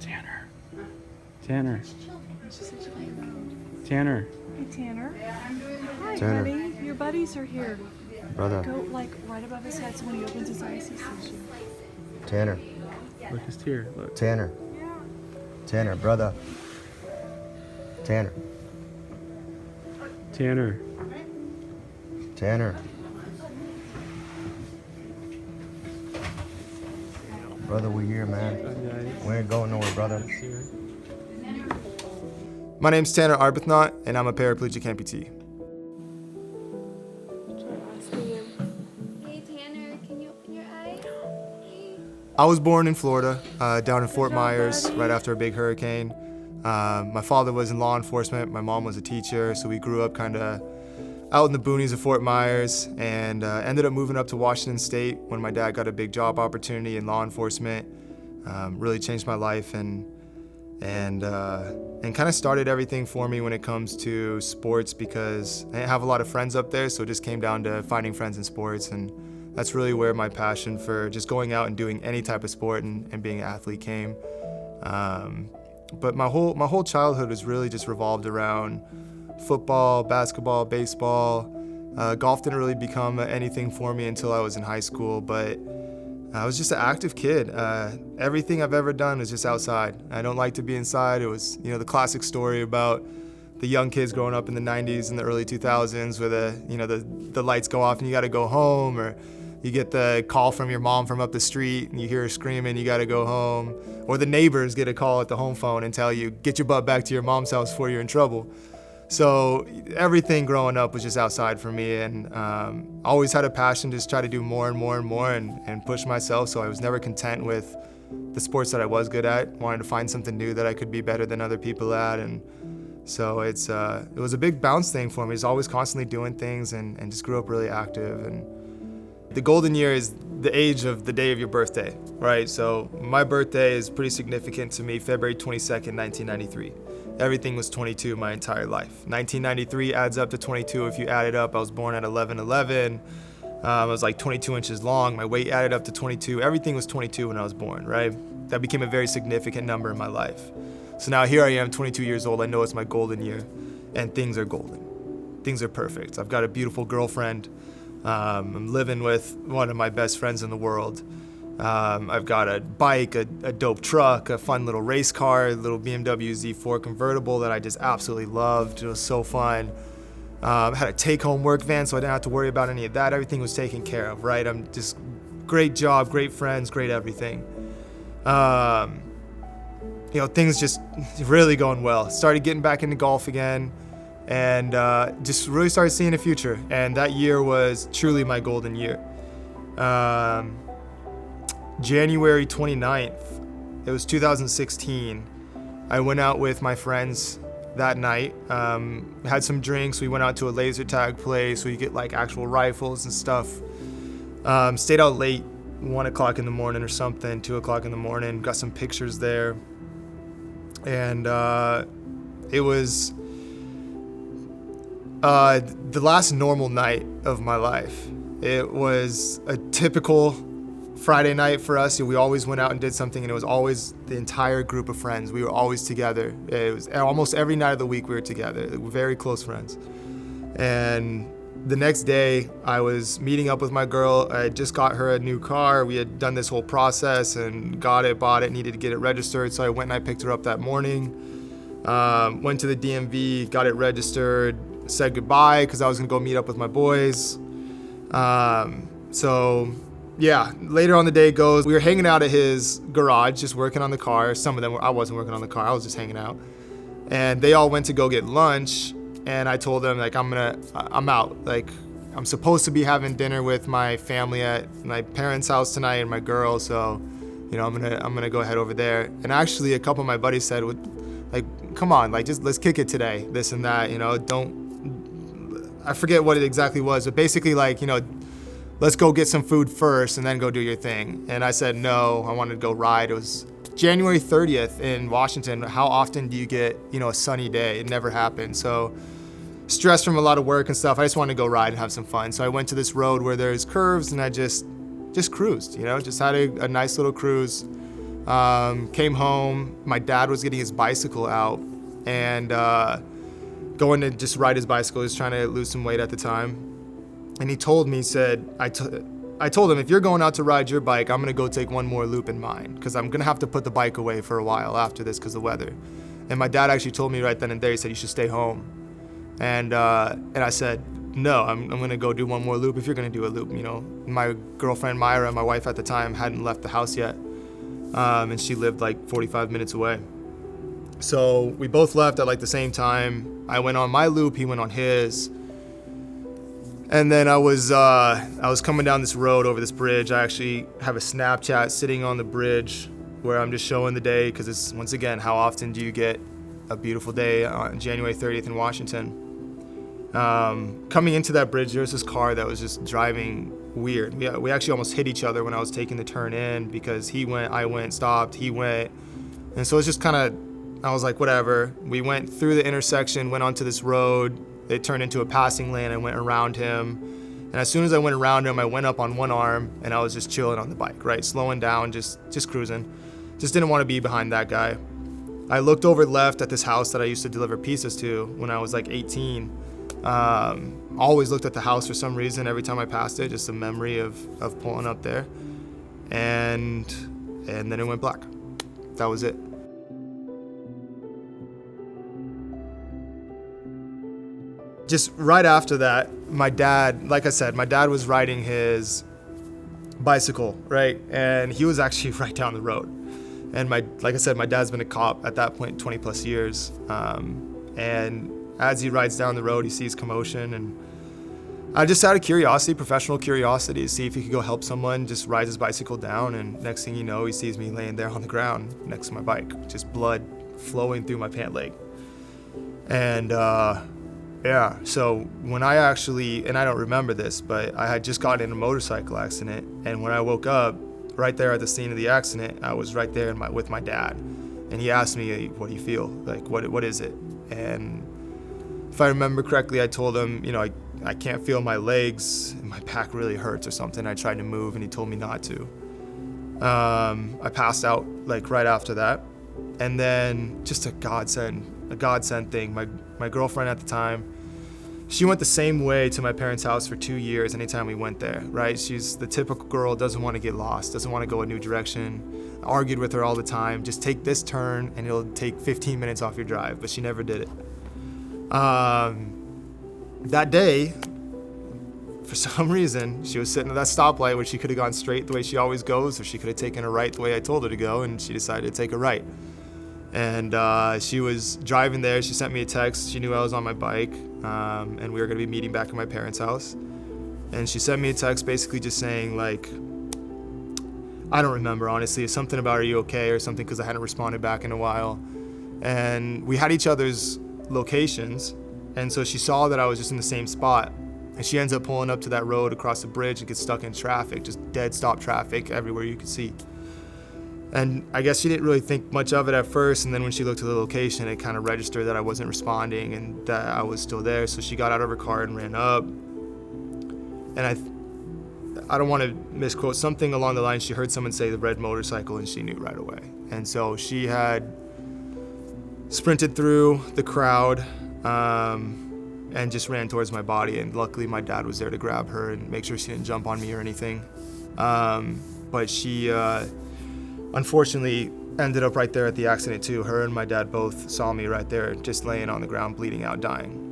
Tanner. Tanner. Tanner. Hey, Tanner. Hi, Tanner. buddy. Your buddies are here. Brother. Go, right above his head so when he opens his eyes, he sees you. Tanner. Look, it's here. Look. Tanner. Yeah. Tanner, brother. Tanner. Tanner. Tanner. Brother, we're here, man. We ain't going nowhere, brother. My name's Tanner Arbuthnot, and I'm a paraplegic amputee. Hey Tanner, can you open your eyes? Hey. I was born in Florida, down in Fort Myers, right after a big hurricane. My father was in law enforcement, my mom was a teacher, so we grew up kind of out in the boonies of Fort Myers, and ended up moving up to Washington State when my dad got a big job opportunity in law enforcement. Really changed my life and kind of started everything for me when it comes to sports, because I didn't have a lot of friends up there, so it just came down to finding friends in sports, and that's really where my passion for just going out and doing any type of sport and being an athlete came. But my whole childhood was really just revolved around football, basketball, baseball. Golf didn't really become anything for me until I was in high school, but I was just an active kid. Everything I've ever done is just outside. I don't like to be inside. It was, the classic story about the young kids growing up in the 90s and the early 2000s where the lights go off and you got to go home, or you get the call from your mom from up the street and you hear her screaming, you got to go home, or the neighbors get a call at the home phone and tell you, get your butt back to your mom's house before you're in trouble. So everything growing up was just outside for me, and always had a passion to just try to do more and more and more and push myself. So I was never content with the sports that I was good at. Wanted to find something new that I could be better than other people at, and so it was a big bounce thing for me. Just always constantly doing things and just grew up really active. And the golden year is the age of the day of your birthday, right? So my birthday is pretty significant to me, February 22nd, 1993. Everything was 22 my entire life. 1993 adds up to 22 if you add it up. I was born at 11'11". I was like 22 inches long. My weight added up to 22. Everything was 22 when I was born, right? That became a very significant number in my life. So now here I am, 22 years old. I know it's my golden year, and things are golden. Things are perfect. I've got a beautiful girlfriend. I'm living with one of my best friends in the world. I've got a bike, a dope truck, a fun little race car, a little BMW Z4 convertible that I just absolutely loved. It was so fun. I had a take-home work van, so I didn't have to worry about any of that. Everything was taken care of, right? I'm just great job, great friends, great everything. Things just really going well. Started getting back into golf again, and just really started seeing a future. And that year was truly my golden year. January 29th, it was 2016. I went out with my friends that night, had some drinks. We went out to a laser tag place where you get like actual rifles and stuff. Stayed out late, 1 o'clock in the morning or something, 2 o'clock in the morning, got some pictures there. And it was the last normal night of my life. It was a typical Friday night for us. We always went out and did something, and it was always the entire group of friends. We were always together. It was almost every night of the week we were together. We were very close friends. And the next day, I was meeting up with my girl. I had just got her a new car. We had done this whole process and bought it, needed to get it registered. So I went and I picked her up that morning. Went to the DMV, got it registered, said goodbye because I was gonna go meet up with my boys. Yeah, later on the day goes, we were hanging out at his garage, just working on the car. Some of them I wasn't working on the car, I was just hanging out. And they all went to go get lunch, and I told them, like, I'm out. Like, I'm supposed to be having dinner with my family at my parents' house tonight and my girl, so, I'm gonna go head over there. And actually, a couple of my buddies said, like, come on, like, just let's kick it today, this and that, I forget what it exactly was, but basically, like, let's go get some food first and then go do your thing. And I said no, I wanted to go ride. It was January 30th in Washington. How often do you get, a sunny day? It never happened. So stressed from a lot of work and stuff, I just wanted to go ride and have some fun. So I went to this road where there's curves, and I just cruised, just had a nice little cruise. Came home. My dad was getting his bicycle out and going to just ride his bicycle. He was trying to lose some weight at the time. And he told me, he said, I told him, if you're going out to ride your bike, I'm going to go take one more loop in mine because I'm going to have to put the bike away for a while after this because of the weather. And my dad actually told me right then and there, he said, you should stay home. And I said, no, I'm going to go do one more loop if you're going to do a loop. You know, my girlfriend, Myra, my wife at the time, hadn't left the house yet. And she lived like 45 minutes away. So we both left at like the same time. I went on my loop, he went on his. And then I was coming down this road over this bridge. I actually have a Snapchat sitting on the bridge where I'm just showing the day because it's, once again, how often do you get a beautiful day on January 30th in Washington? Coming into that bridge, there was this car that was just driving weird. We actually almost hit each other when I was taking the turn in because he went, I went, stopped, he went. And so it's just kind of, I was like, whatever. We went through the intersection, went onto this road. It turned into a passing lane. I went around him. And as soon as I went around him, I went up on one arm and I was just chilling on the bike, right? Slowing down, just cruising. Just didn't want to be behind that guy. I looked over left at this house that I used to deliver pizzas to when I was like 18. Always looked at the house for some reason every time I passed it, just a memory of pulling up there. And then it went black. That was it. Just right after that, my dad, like I said, my dad was riding his bicycle, right? And he was actually right down the road. And like I said, my dad's been a cop at that point 20 plus years. And as he rides down the road, he sees commotion. And I just out of curiosity, professional curiosity, to see if he could go help someone, just rides his bicycle down. And next thing you know, he sees me laying there on the ground next to my bike, just blood flowing through my pant leg. And yeah, so when I actually, and I don't remember this, but I had just gotten in a motorcycle accident. And when I woke up, right there at the scene of the accident, I was right there with my dad. And he asked me, hey, what do you feel? Like, what is it? And if I remember correctly, I told him, you know, I can't feel my legs, and my back really hurts or something. I tried to move, and he told me not to. I passed out, like, right after that. And then just a godsend thing. My girlfriend at the time, she went the same way to my parents' house for 2 years anytime we went there, right? She's the typical girl, doesn't want to get lost, doesn't want to go a new direction. I argued with her all the time, just take this turn and it'll take 15 minutes off your drive, but she never did it. That day, for some reason, she was sitting at that stoplight where she could have gone straight the way she always goes, or she could have taken a right the way I told her to go, and she decided to take a right. And she was driving there. She sent me a text. She knew I was on my bike, and we were going to be meeting back at my parents' house. And she sent me a text basically just saying, like, I don't remember, honestly. It's something about, are you okay, or something, because I hadn't responded back in a while. And we had each other's locations, and so she saw that I was just in the same spot. And she ends up pulling up to that road across the bridge and gets stuck in traffic, just dead stop traffic everywhere you could see. And I guess she didn't really think much of it at first, and then when she looked at the location, it kind of registered that I wasn't responding and that I was still there. So she got out of her car and ran up. And I don't want to misquote, something along the line, she heard someone say the red motorcycle, and she knew right away. And so she had sprinted through the crowd and just ran towards my body. And luckily my dad was there to grab her and make sure she didn't jump on me or anything. But she unfortunately ended up right there at the accident too. Her and my dad both saw me right there just laying on the ground, bleeding out, dying.